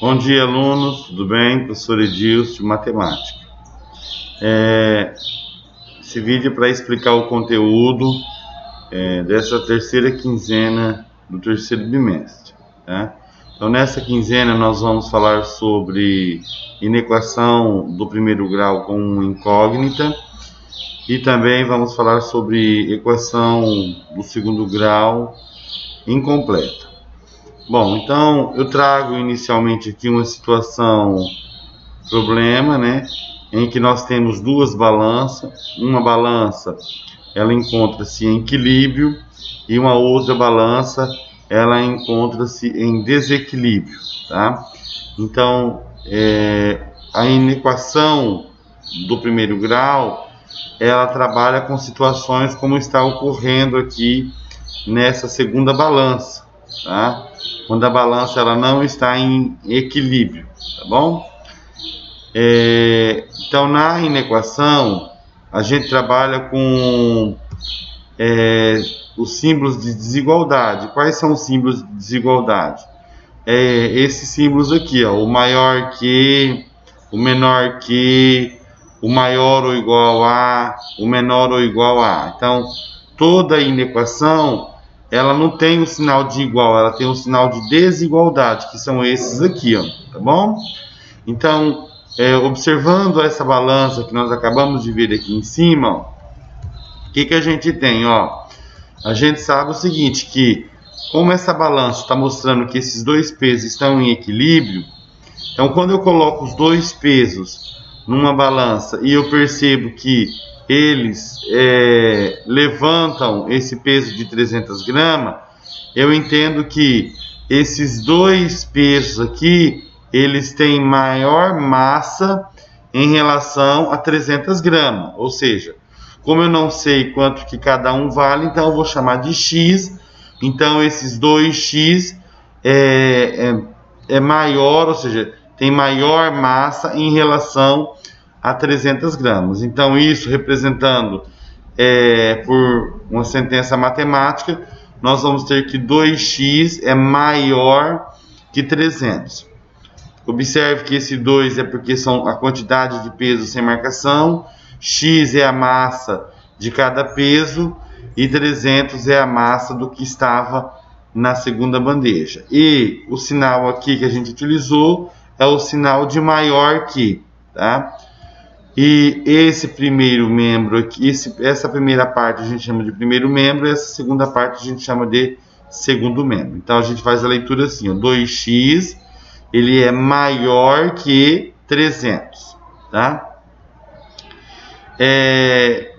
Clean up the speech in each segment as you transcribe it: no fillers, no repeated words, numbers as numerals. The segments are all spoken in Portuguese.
Bom dia, alunos, tudo bem? Professor Edilson, de Matemática. Esse vídeo é para explicar o conteúdo dessa terceira quinzena do terceiro bimestre, tá? Então, nessa quinzena, nós vamos falar sobre inequação do primeiro grau com incógnita e também vamos falar sobre equação do segundo grau incompleta. Bom, então eu trago inicialmente aqui uma situação problema, né, em que nós temos duas balanças. Uma balança ela encontra-se em equilíbrio e uma outra balança ela encontra-se em desequilíbrio, tá? Então a inequação do primeiro grau ela trabalha com situações como está ocorrendo aqui nessa segunda balança, tá? Quando a balança ela não está em equilíbrio, tá bom? Então, na inequação, a gente trabalha com os símbolos de desigualdade. Quais são os símbolos de desigualdade? Esses símbolos aqui, ó, o maior que, o menor que, o maior ou igual a, o menor ou igual a. Então, toda inequação ela não tem o sinal de igual, ela tem o sinal de desigualdade, que são esses aqui, ó, tá bom? Então, observando essa balança que nós acabamos de ver aqui em cima, ó, o que a gente tem, ó? A gente sabe o seguinte, que como essa balança está mostrando que esses dois pesos estão em equilíbrio, então quando eu coloco os dois pesos numa balança e eu percebo que eles levantam esse peso de 300 gramas, eu entendo que esses dois pesos aqui, eles têm maior massa em relação a 300 gramas, ou seja, como eu não sei quanto que cada um vale, então eu vou chamar de X, então esses 2X é maior, ou seja, tem maior massa em relação a 300 gramas. Então, isso representando por uma sentença matemática, nós vamos ter que 2x é maior que 300. Observe que esse 2 é porque são a quantidade de peso sem marcação, x é a massa de cada peso e 300 é a massa do que estava na segunda bandeja. E o sinal aqui que a gente utilizou é o sinal de maior que, tá? E esse primeiro membro aqui, essa primeira parte a gente chama de primeiro membro, e essa segunda parte a gente chama de segundo membro. Então a gente faz a leitura assim, ó, 2x ele é maior que 300, tá?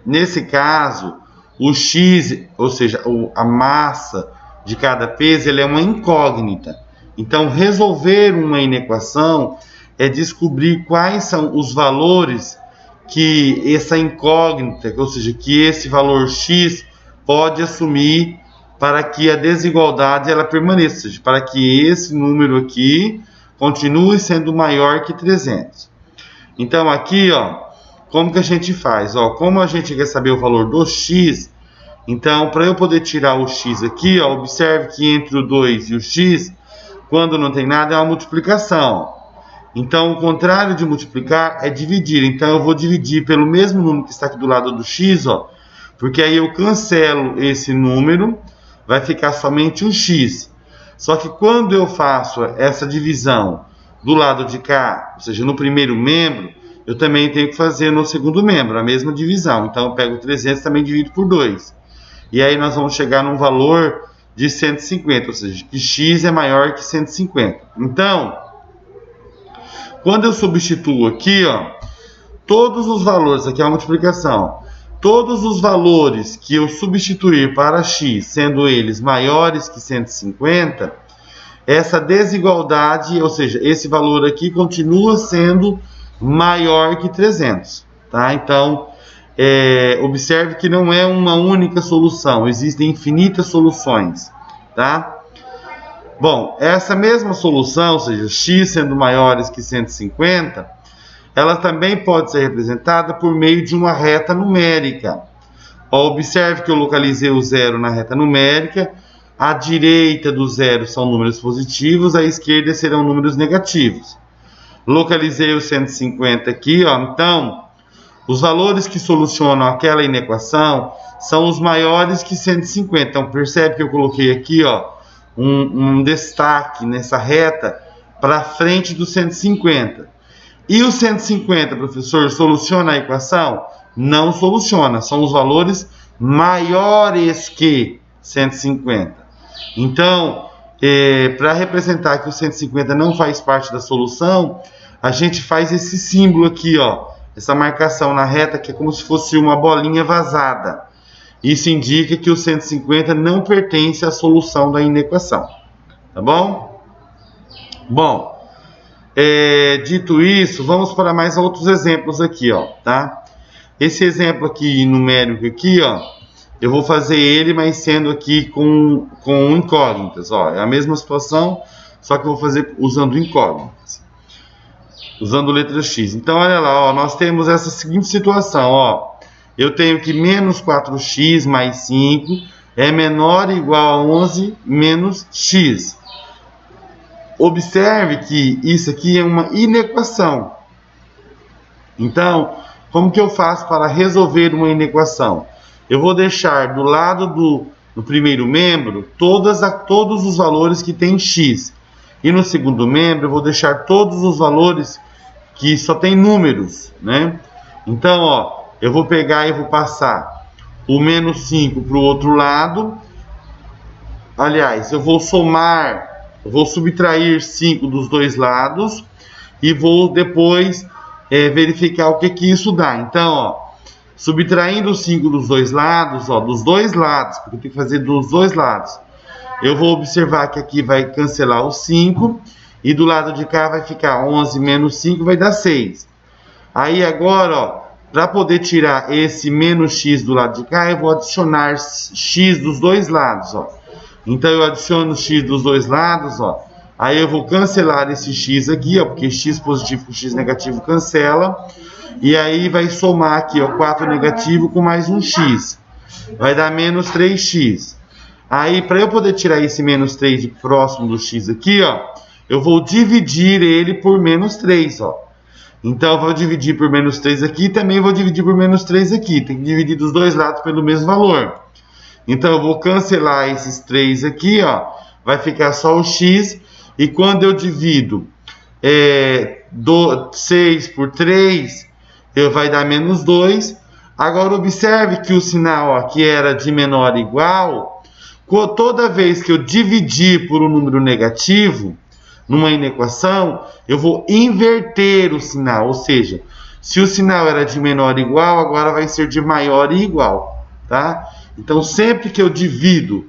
Nesse caso, o x, ou seja, a massa de cada peso, ele é uma incógnita. Então resolver uma inequação é descobrir quais são os valores que essa incógnita, ou seja, que esse valor x pode assumir para que a desigualdade ela permaneça, ou seja, para que esse número aqui continue sendo maior que 300. Então aqui, ó, como que a gente faz? Ó, como a gente quer saber o valor do x, então para eu poder tirar o x aqui, ó, observe que entre o 2 e o x, quando não tem nada, é uma multiplicação. Então, o contrário de multiplicar é dividir. Então, eu vou dividir pelo mesmo número que está aqui do lado do x, ó, porque aí eu cancelo esse número, vai ficar somente um x. Só que quando eu faço essa divisão do lado de cá, ou seja, no primeiro membro, eu também tenho que fazer no segundo membro, a mesma divisão. Então, eu pego 300 e também divido por 2. E aí, nós vamos chegar num valor de 150, ou seja, que x é maior que 150. Então, quando eu substituo aqui, ó, todos os valores, aqui é a multiplicação, todos os valores que eu substituir para x, sendo eles maiores que 150, essa desigualdade, ou seja, esse valor aqui continua sendo maior que 300, tá? Então, observe que não é uma única solução, existem infinitas soluções, tá? Bom, essa mesma solução, ou seja, x sendo maiores que 150, ela também pode ser representada por meio de uma reta numérica. Observe que eu localizei o zero na reta numérica, à direita do zero são números positivos, à esquerda serão números negativos. Localizei o 150 aqui, ó. Então, os valores que solucionam aquela inequação são os maiores que 150. Então, percebe que eu coloquei aqui, ó, um destaque nessa reta para frente do 150. E o 150, professor, soluciona a equação? Não soluciona. São os valores maiores que 150. Então, para representar que o 150 não faz parte da solução, a gente faz esse símbolo aqui, ó, essa marcação na reta, que é como se fosse uma bolinha vazada. Isso indica que o 150 não pertence à solução da inequação. Tá bom? Bom, dito isso, vamos para mais outros exemplos aqui, ó, tá? Esse exemplo aqui numérico aqui, ó, eu vou fazer ele, mas sendo aqui com incógnitas, ó. É a mesma situação, só que eu vou fazer usando incógnitas, usando letra X. Então, olha lá, ó, nós temos essa seguinte situação, ó. Eu tenho que menos 4x mais 5 é menor ou igual a 11 menos x. Observe que isso aqui é uma inequação. Então, como que eu faço para resolver uma inequação? Eu vou deixar do lado do primeiro membro todos os valores que tem x. E no segundo membro eu vou deixar todos os valores que só tem números, né? Então, ó, eu vou pegar e vou passar o menos 5 para o outro lado. Aliás, eu vou subtrair 5 dos dois lados e vou depois verificar o que isso dá. Então, ó, subtraindo 5 dos dois lados, ó, porque eu tenho que fazer dos dois lados, eu vou observar que aqui vai cancelar o 5 e do lado de cá vai ficar 11 menos 5, vai dar 6. Aí agora, ó, para poder tirar esse menos x do lado de cá, eu vou adicionar x dos dois lados, ó. Então eu adiciono x dos dois lados, ó. Aí eu vou cancelar esse x aqui, ó, porque x positivo com x negativo cancela. E aí vai somar aqui, ó, 4 negativo com mais um x. Vai dar menos 3x. Aí, para eu poder tirar esse menos 3 de próximo do x aqui, ó, eu vou dividir ele por menos 3, ó. Então, eu vou dividir por menos 3 aqui e também vou dividir por menos 3 aqui. Tem que dividir dos dois lados pelo mesmo valor. Então, eu vou cancelar esses 3 aqui, ó. Vai ficar só o x. E quando eu divido 6 por 3, vai dar menos 2. Agora, observe que o sinal, ó, que era de menor ou igual, toda vez que eu dividir por um número negativo, numa inequação, eu vou inverter o sinal. Ou seja, se o sinal era de menor ou igual, agora vai ser de maior e igual, tá? Então, sempre que eu divido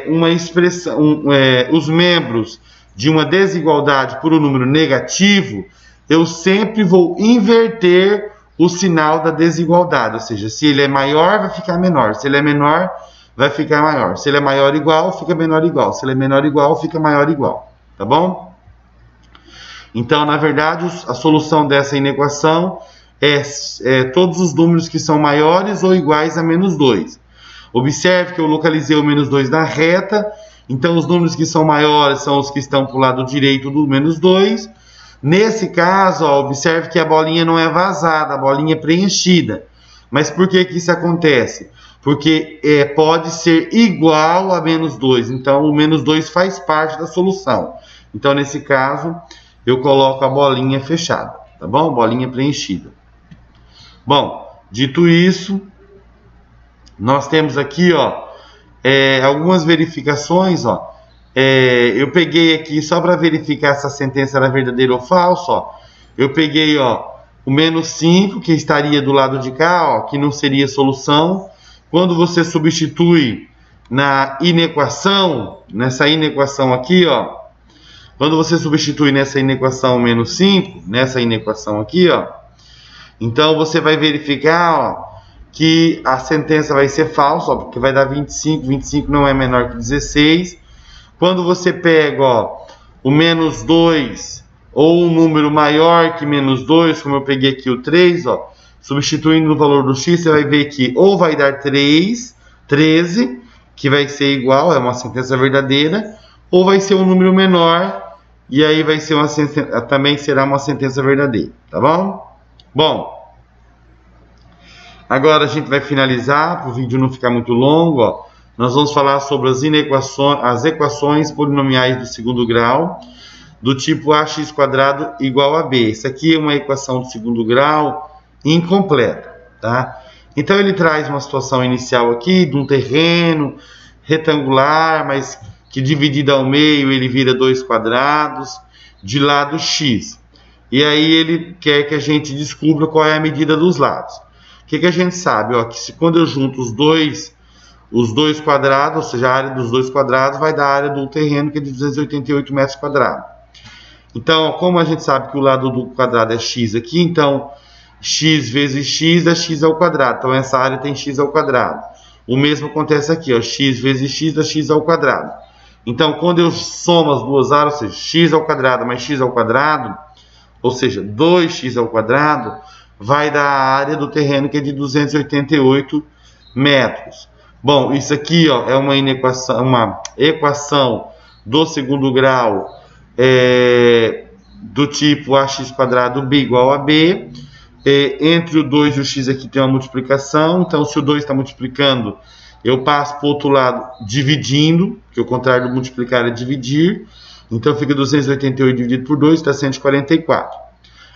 uma expressão, os membros de uma desigualdade por um número negativo, eu sempre vou inverter o sinal da desigualdade. Ou seja, se ele é maior, vai ficar menor. Se ele é menor, vai ficar maior. Se ele é maior ou igual, fica menor ou igual. Se ele é menor ou igual, fica maior ou igual. Tá bom? Então, na verdade, a solução dessa inequação é todos os números que são maiores ou iguais a menos 2. Observe que eu localizei o menos 2 na reta. Então, os números que são maiores são os que estão para o lado direito do menos 2. Nesse caso, ó, observe que a bolinha não é vazada, a bolinha é preenchida. Mas por que isso acontece? Porque pode ser igual a menos 2. Então, o menos 2 faz parte da solução. Então, nesse caso, eu coloco a bolinha fechada, tá bom? Bolinha preenchida. Bom, dito isso, nós temos aqui, ó, algumas verificações, ó. Eu peguei aqui, só para verificar se a sentença era verdadeira ou falsa, ó. Eu peguei, ó, o menos 5, que estaria do lado de cá, ó, que não seria solução. Quando você substitui na inequação, nessa inequação aqui, ó, quando você substitui nessa inequação menos 5, nessa inequação aqui, ó, então você vai verificar, ó, que a sentença vai ser falsa, ó, porque vai dar 25, 25 não é menor que 16. Quando você pega, ó, o menos 2 ou um número maior que menos 2, como eu peguei aqui o 3, ó, substituindo no valor do x, você vai ver que ou vai dar 3, 13, que vai ser igual, é uma sentença verdadeira, ou vai ser um número menor, e aí vai ser também será uma sentença verdadeira, tá bom? Bom, agora a gente vai finalizar, para o vídeo não ficar muito longo, ó. Nós vamos falar sobre as equações polinomiais do segundo grau, do tipo ax² igual a b. Isso aqui é uma equação do segundo grau incompleta, tá? Então ele traz uma situação inicial aqui de um terreno retangular, mas que dividido ao meio ele vira 2 quadrados de lado x. E aí ele quer que a gente descubra qual é a medida dos lados. O que a gente sabe? Ó, que quando eu junto os dois quadrados, ou seja, a área dos 2 quadrados vai dar a área do terreno, que é de 288 metros quadrados. Então, como a gente sabe que o lado do quadrado é x aqui, então x vezes x dá x ao quadrado. Então, essa área tem x ao quadrado. O mesmo acontece aqui, ó, x vezes x dá x ao quadrado. Então, quando eu somo as duas áreas, ou seja, x ao quadrado mais x ao quadrado, ou seja, 2x ao quadrado, vai dar a área do terreno, que é de 288 metros. Bom, isso aqui, ó, é uma equação do segundo grau do tipo ax² b igual a b. Entre o 2 e o x aqui tem uma multiplicação. Então, se o 2 está multiplicando, eu passo para o outro lado dividindo, que o contrário do multiplicar é dividir. Então, fica 288 dividido por 2, dá 144.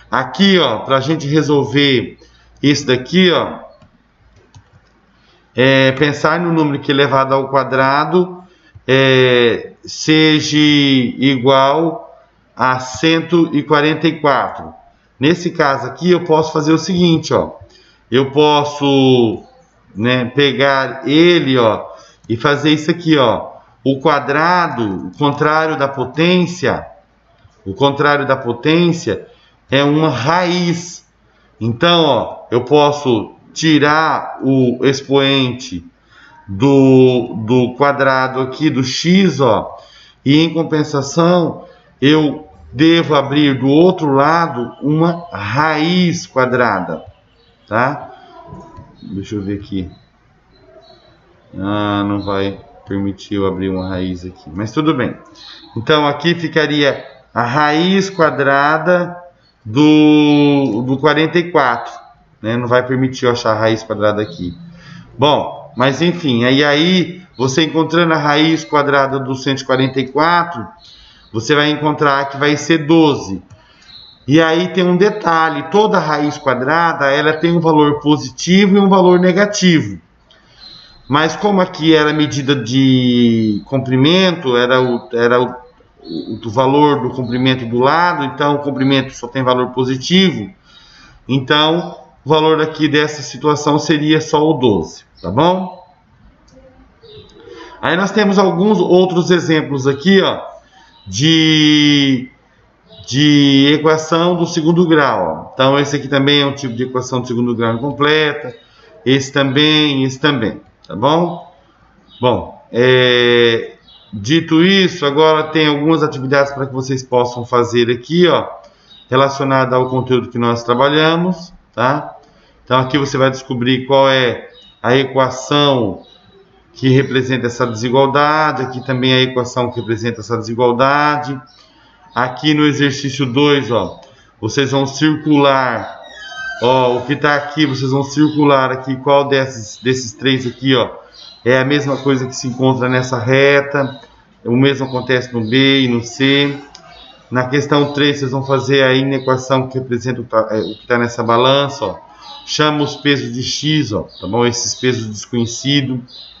Aqui, ó, para a gente resolver isso daqui, ó, pensar no número que elevado ao quadrado seja igual a 144. Nesse caso aqui, eu posso fazer o seguinte, ó. Eu posso, né, pegar ele, ó, e fazer isso aqui, ó. O quadrado, o contrário da potência é uma raiz. Então, ó, eu posso tirar o expoente do quadrado aqui do x, ó, e em compensação eu devo abrir do outro lado uma raiz quadrada, tá? Deixa eu ver aqui. Não vai permitir eu abrir uma raiz aqui, mas tudo bem. Então aqui ficaria a raiz quadrada do 44. Né? Não vai permitir eu achar a raiz quadrada aqui. Bom, mas enfim, aí você encontrando a raiz quadrada do 144, você vai encontrar que vai ser 12. E aí tem um detalhe, toda raiz quadrada ela tem um valor positivo e um valor negativo. Mas como aqui era medida de comprimento, era o valor do comprimento do lado, então o comprimento só tem valor positivo, então o valor aqui dessa situação seria só o 12, tá bom? Aí nós temos alguns outros exemplos aqui, ó, de equação do segundo grau. Ó. Então esse aqui também é um tipo de equação do segundo grau incompleta, esse também, tá bom? Bom, dito isso, agora tem algumas atividades para que vocês possam fazer aqui, ó, relacionada ao conteúdo que nós trabalhamos, tá? Então aqui você vai descobrir qual é a equação que representa essa desigualdade, aqui também a equação que representa essa desigualdade. Aqui no exercício 2, ó, vocês vão circular, ó, o que está aqui, vocês vão circular aqui qual desses três aqui, ó, é a mesma coisa que se encontra nessa reta, o mesmo acontece no B e no C. Na questão 3, vocês vão fazer a inequação que representa o que está nessa balança, ó. Chama os pesos de x, ó, tá bom? Esses pesos desconhecidos.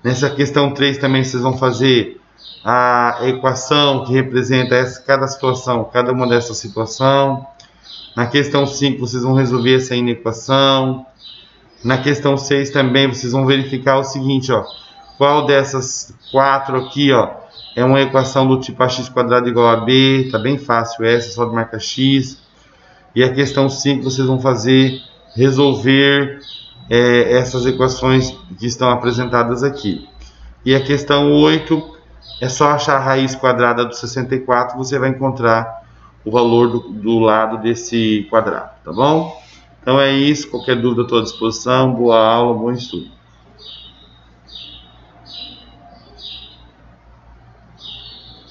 Nessa questão 3 também vocês vão fazer a equação que representa cada situação, cada uma dessas situações. Na questão 5 vocês vão resolver essa inequação. Na questão 6 também vocês vão verificar o seguinte, ó, qual dessas 4 aqui, ó, é uma equação do tipo ax² igual a b, tá bem fácil essa, só de marcar x. E a questão 5 vocês vão resolver essas equações que estão apresentadas aqui. E a questão 8 é só achar a raiz quadrada do 64, você vai encontrar o valor do lado desse quadrado, tá bom? Então é isso, qualquer dúvida estou à disposição, boa aula, bom estudo.